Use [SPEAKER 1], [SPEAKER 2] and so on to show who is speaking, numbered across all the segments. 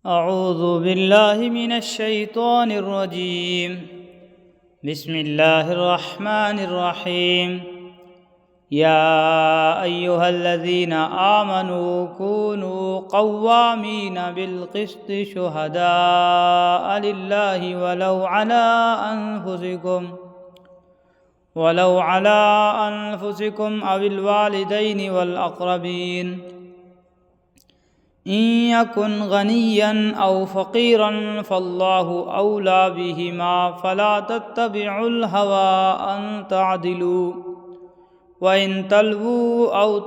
[SPEAKER 1] أعوذ بالله من الشيطان الرجيم. بسم الله الرحمن الرحيم. يا أيها الذين آمنوا كونوا قوامين بالقسط شهداء لله ولو على أنفسكم أو الوالدين والأقربين إن يكن غنيا أو فقيرا فالله أولى بهما فلا تتبعوا الهوى أن تعدلوا وإن تلووا أو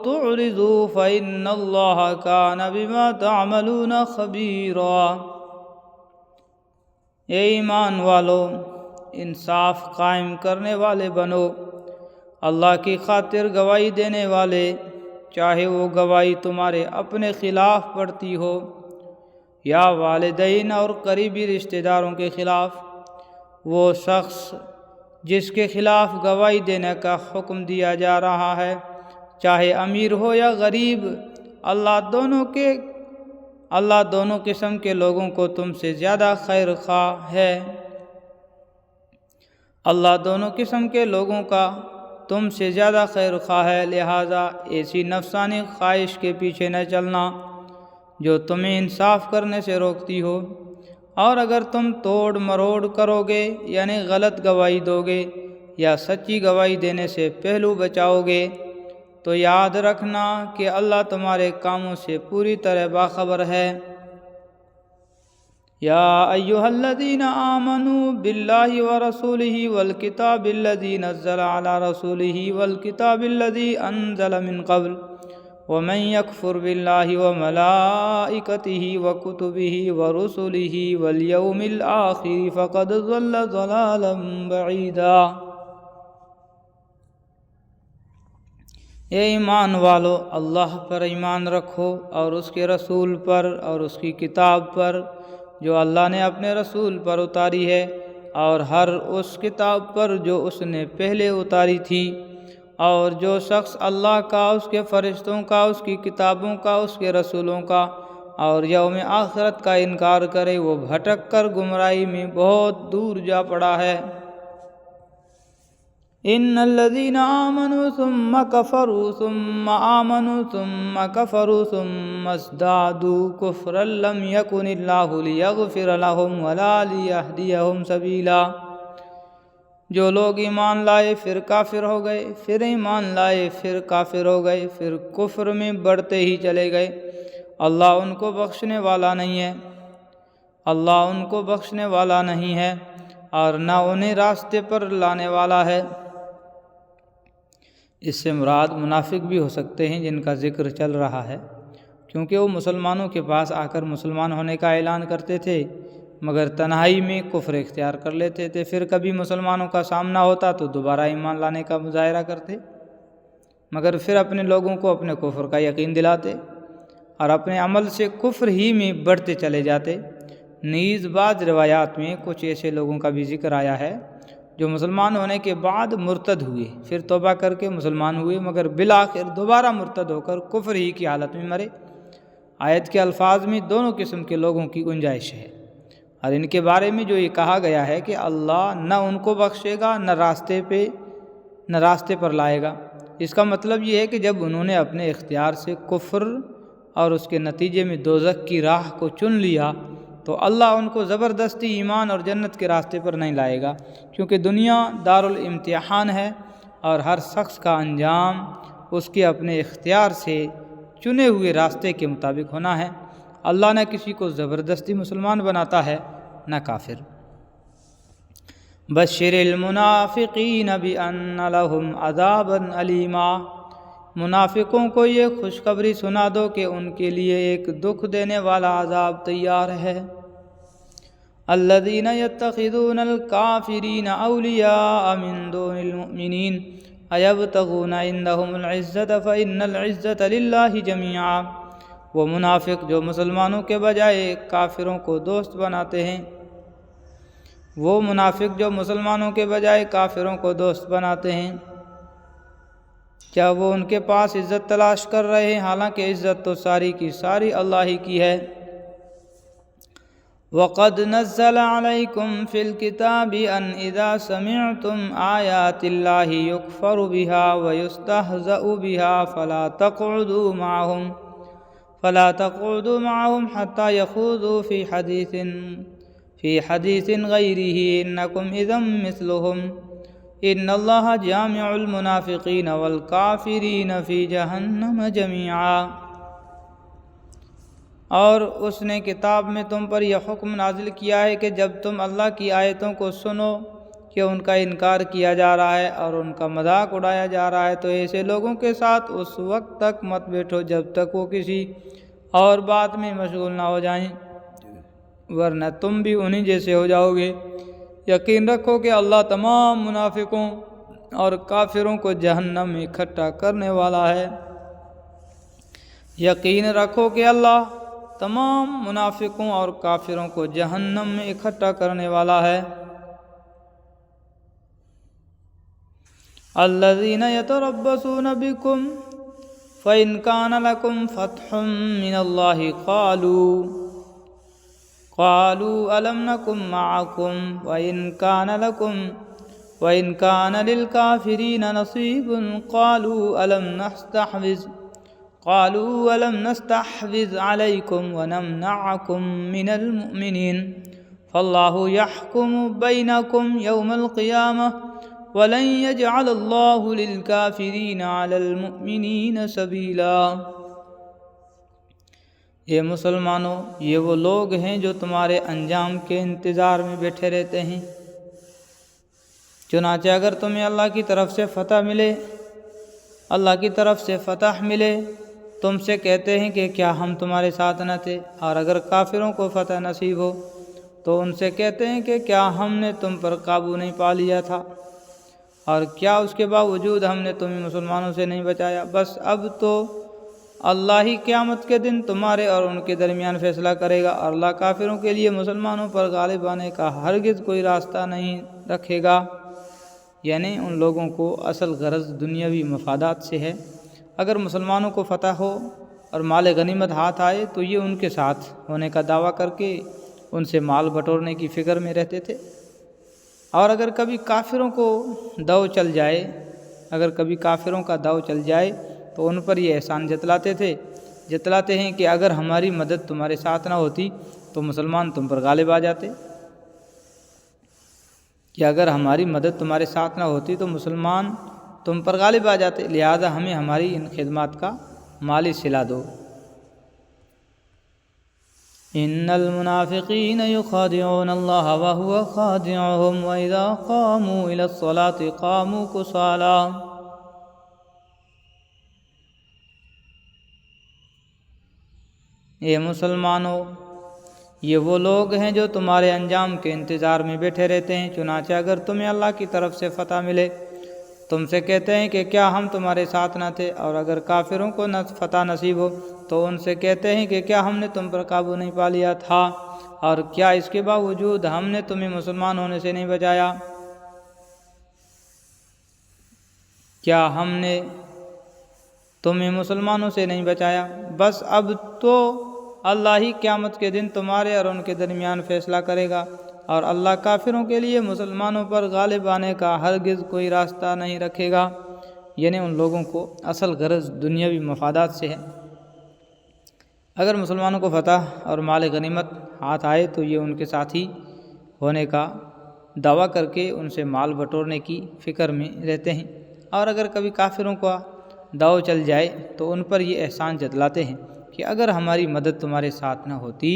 [SPEAKER 1] تعرضوا فإن الله كان بما تعملون خبيرا. اے ایمان والو، انصاف قائم کرنے والے بنو، اللہ کی خاطر گواہی دینے والے، چاہے وہ گواہی تمہارے اپنے خلاف پڑتی ہو یا والدین اور قریبی رشتہ داروں کے خلاف. وہ شخص جس کے خلاف گواہی دینے کا حکم دیا جا رہا ہے، چاہے امیر ہو یا غریب، اللہ دونوں قسم کے لوگوں کو تم سے زیادہ خیر خواہ ہے. اللہ دونوں قسم کے لوگوں کا تم سے زیادہ خیر خواہ ہے، لہٰذا ایسی نفسانی خواہش کے پیچھے نہ چلنا جو تمہیں انصاف کرنے سے روکتی ہو. اور اگر تم توڑ مروڑ کرو گے، یعنی غلط گواہی دو گے یا سچی گواہی دینے سے پہلو بچاؤ گے، تو یاد رکھنا کہ اللہ تمہارے کاموں سے پوری طرح باخبر ہے. یا ایھا الذین آمنوا باللہ ورسولہ والکتاب الذی نزل علی رسولہ والکتاب الذی انزل من قبل ومن یکفر باللہ وملائکتہ وکتبہ ورسلہ والیوم الآخر فقد ضل ضلالا بعیدا. اے ایمان والو، اللہ پر ایمان رکھو اور اس کے رسول پر اور اس کی کتاب پر جو اللہ نے اپنے رسول پر اتاری ہے، اور ہر اس کتاب پر جو اس نے پہلے اتاری تھی. اور جو شخص اللہ کا، اس کے فرشتوں کا، اس کی کتابوں کا، اس کے رسولوں کا اور یوم آخرت کا انکار کرے، وہ بھٹک کر گمراہی میں بہت دور جا پڑا ہے. ان الذين آمنوا ثم كفروا ثم آمنوا ثم كفروا ثم ازدادوا كفرا لم يكن الله ليغفر لهم ولا ليهديهم سبيلا. جو لوگ ایمان لائے پھر کافر ہو گئے، پھر ایمان لائے پھر کافر ہو گئے، پھر کفر میں بڑھتے ہی چلے گئے، اللہ ان کو بخشنے والا نہیں ہے. اللہ ان کو بخشنے والا نہیں ہے اور نہ انہیں راستے پر لانے والا ہے. اس سے مراد منافق بھی ہو سکتے ہیں جن کا ذکر چل رہا ہے، کیونکہ وہ مسلمانوں کے پاس آ کر مسلمان ہونے کا اعلان کرتے تھے مگر تنہائی میں کفر اختیار کر لیتے تھے. پھر کبھی مسلمانوں کا سامنا ہوتا تو دوبارہ ایمان لانے کا مظاہرہ کرتے، مگر پھر اپنے لوگوں کو اپنے کفر کا یقین دلاتے اور اپنے عمل سے کفر ہی میں بڑھتے چلے جاتے. نیز بعض روایات میں کچھ ایسے لوگوں کا بھی ذکر آیا ہے جو مسلمان ہونے کے بعد مرتد ہوئے، پھر توبہ کر کے مسلمان ہوئے مگر بالآخر دوبارہ مرتد ہو کر کفر ہی کی حالت میں مرے. آیت کے الفاظ میں دونوں قسم کے لوگوں کی گنجائش ہے، اور ان کے بارے میں جو یہ کہا گیا ہے کہ اللہ نہ ان کو بخشے گا نہ راستے پر لائے گا، اس کا مطلب یہ ہے کہ جب انہوں نے اپنے اختیار سے کفر اور اس کے نتیجے میں دوزخ کی راہ کو چن لیا تو اللہ ان کو زبردستی ایمان اور جنت کے راستے پر نہیں لائے گا، کیونکہ دنیا دارالامتحان ہے اور ہر شخص کا انجام اس کے اپنے اختیار سے چنے ہوئے راستے کے مطابق ہونا ہے. اللہ نہ کسی کو زبردستی مسلمان بناتا ہے نہ کافر. بشر المنافقین بأن لهم عذابا علیما. منافقوں کو یہ خوشخبری سنا دو کہ ان کے لیے ایک دکھ دینے والا عذاب تیار ہے. الذین یتخذون الکافرین اولیاء من دون المؤمنین ایبتغون عندهم العزة فإن العزة للہ جميعا. وہ منافق جو مسلمانوں کے بجائے کافروں کو دوست بناتے ہیں، وہ منافق جو مسلمانوں کے بجائے کافروں کو دوست بناتے ہیں، کیا وہ ان کے پاس عزت تلاش کر رہے ہیں؟ حالانکہ عزت تو ساری کی ساری اللہ ہی کی ہے۔ وَقَدْ نَزَّلَ عَلَيْكُمْ فِي الْكِتَابِ أَنْ إِذَا سَمِعْتُمْ آيَاتِ اللَّهِ يُكْفَرُ بِهَا وَيُسْتَهْزَأُ بِهَا فَلَا تَقْعُدُوا مَعَهُمْ حَتَّى يَخُوضُوا فِي حَدِيثٍ غَيْرِهِ إِنَّكُمْ إِذًا مِثْلُهُمْ إِنَّ اللَّهَ جَامِعُ الْمُنَافِقِينَ وَالْكَافِرِينَ فِي جَهَنَّمَ جَمِيعًا۔ اور اس نے کتاب میں تم پر یہ حکم نازل کیا ہے کہ جب تم اللہ کی آیتوں کو سنو کہ ان کا انکار کیا جا رہا ہے اور ان کا مذاق اڑایا جا رہا ہے تو ایسے لوگوں کے ساتھ اس وقت تک مت بیٹھو جب تک وہ کسی اور بات میں مشغول نہ ہو جائیں، ورنہ تم بھی انہی جیسے ہو جاؤ گے۔ یقین رکھو کہ اللہ تمام منافقوں اور کافروں کو جہنم میں اکٹھا کرنے والا ہے۔ یقین رکھو کہ اللہ تمام منافقوں اور کافروں کو جہنم میں اکٹھا کرنے والا ہے۔ الذین یتربصون بکم فإن کان لکم فتح من اللہ قالوا ألم نکن معکم وإن کان للکافرین نصیب قالوا ألم نستحوذ عليكم ونمنعكم من المؤمنين فالله يحكم بينكم يوم القيامة ولن يجعل الله للكافرين على المؤمنين سبيلا۔ یہ مسلمانوں، یہ وہ لوگ ہیں جو تمہارے انجام کے انتظار میں بیٹھے رہتے ہیں، چنانچہ اگر تمہیں اللہ کی طرف سے فتح ملے تم سے کہتے ہیں کہ کیا ہم تمہارے ساتھ نہ تھے، اور اگر کافروں کو فتح نصیب ہو تو ان سے کہتے ہیں کہ کیا ہم نے تم پر قابو نہیں پا لیا تھا، اور کیا اس کے باوجود ہم نے تمہیں مسلمانوں سے نہیں بچایا۔ بس اب تو اللہ ہی قیامت کے دن تمہارے اور ان کے درمیان فیصلہ کرے گا، اور اللہ کافروں کے لیے مسلمانوں پر غالب آنے کا ہرگز کوئی راستہ نہیں رکھے گا۔ یعنی ان لوگوں کو اصل غرض دنیاوی مفادات سے ہے۔ اگر مسلمانوں کو فتح ہو اور مال غنیمت ہاتھ آئے تو یہ ان کے ساتھ ہونے کا دعویٰ کر کے ان سے مال بٹورنے کی فکر میں رہتے تھے، اور اگر کبھی کافروں کا داؤ چل جائے تو ان پر یہ احسان جتلاتے ہیں کہ اگر ہماری مدد تمہارے ساتھ نہ ہوتی تو مسلمان تم پر غالب آ جاتے، لہذا ہمیں ہماری ان خدمات کا مالی صلہ دو۔ ان المنافقین یخادعون اللہ وهو خادعهم واذا قاموا الى الصلاة قاموا کسالى۔ اے مسلمانوں، یہ وہ لوگ ہیں جو تمہارے انجام کے انتظار میں بیٹھے رہتے ہیں، چنانچہ اگر تمہیں اللہ کی طرف سے فتح ملے تم سے کہتے ہیں کہ کیا ہم تمہارے ساتھ نہ تھے، اور اگر کافروں کو فتح نصیب ہو تو ان سے کہتے ہیں کہ کیا ہم نے تم پر قابو نہیں پا لیا تھا، اور کیا اس کے باوجود ہم نے تمہیں مسلمان ہونے سے نہیں بچایا۔ کیا ہم نے تمہیں مسلمانوں سے نہیں بچایا۔ بس اب تو اللہ ہی قیامت کے دن تمہارے اور ان کے درمیان فیصلہ کرے گا، اور اللہ کافروں کے لیے مسلمانوں پر غالب آنے کا ہرگز کوئی راستہ نہیں رکھے گا۔ یعنی ان لوگوں کو اصل غرض دنیاوی مفادات سے ہے۔ اگر مسلمانوں کو فتح اور مال غنیمت ہاتھ آئے تو یہ ان کے ساتھی ہونے کا دعویٰ کر کے ان سے مال بٹورنے کی فکر میں رہتے ہیں، اور اگر کبھی کافروں کا داؤ چل جائے تو ان پر یہ احسان جتلاتے ہیں کہ اگر ہماری مدد تمہارے ساتھ نہ ہوتی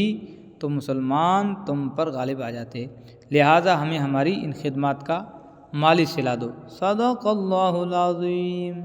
[SPEAKER 1] تو مسلمان تم پر غالب آ جاتے، لہٰذا ہمیں ہماری ان خدمات کا مالی صلہ دو۔ صدق اللہ العظیم۔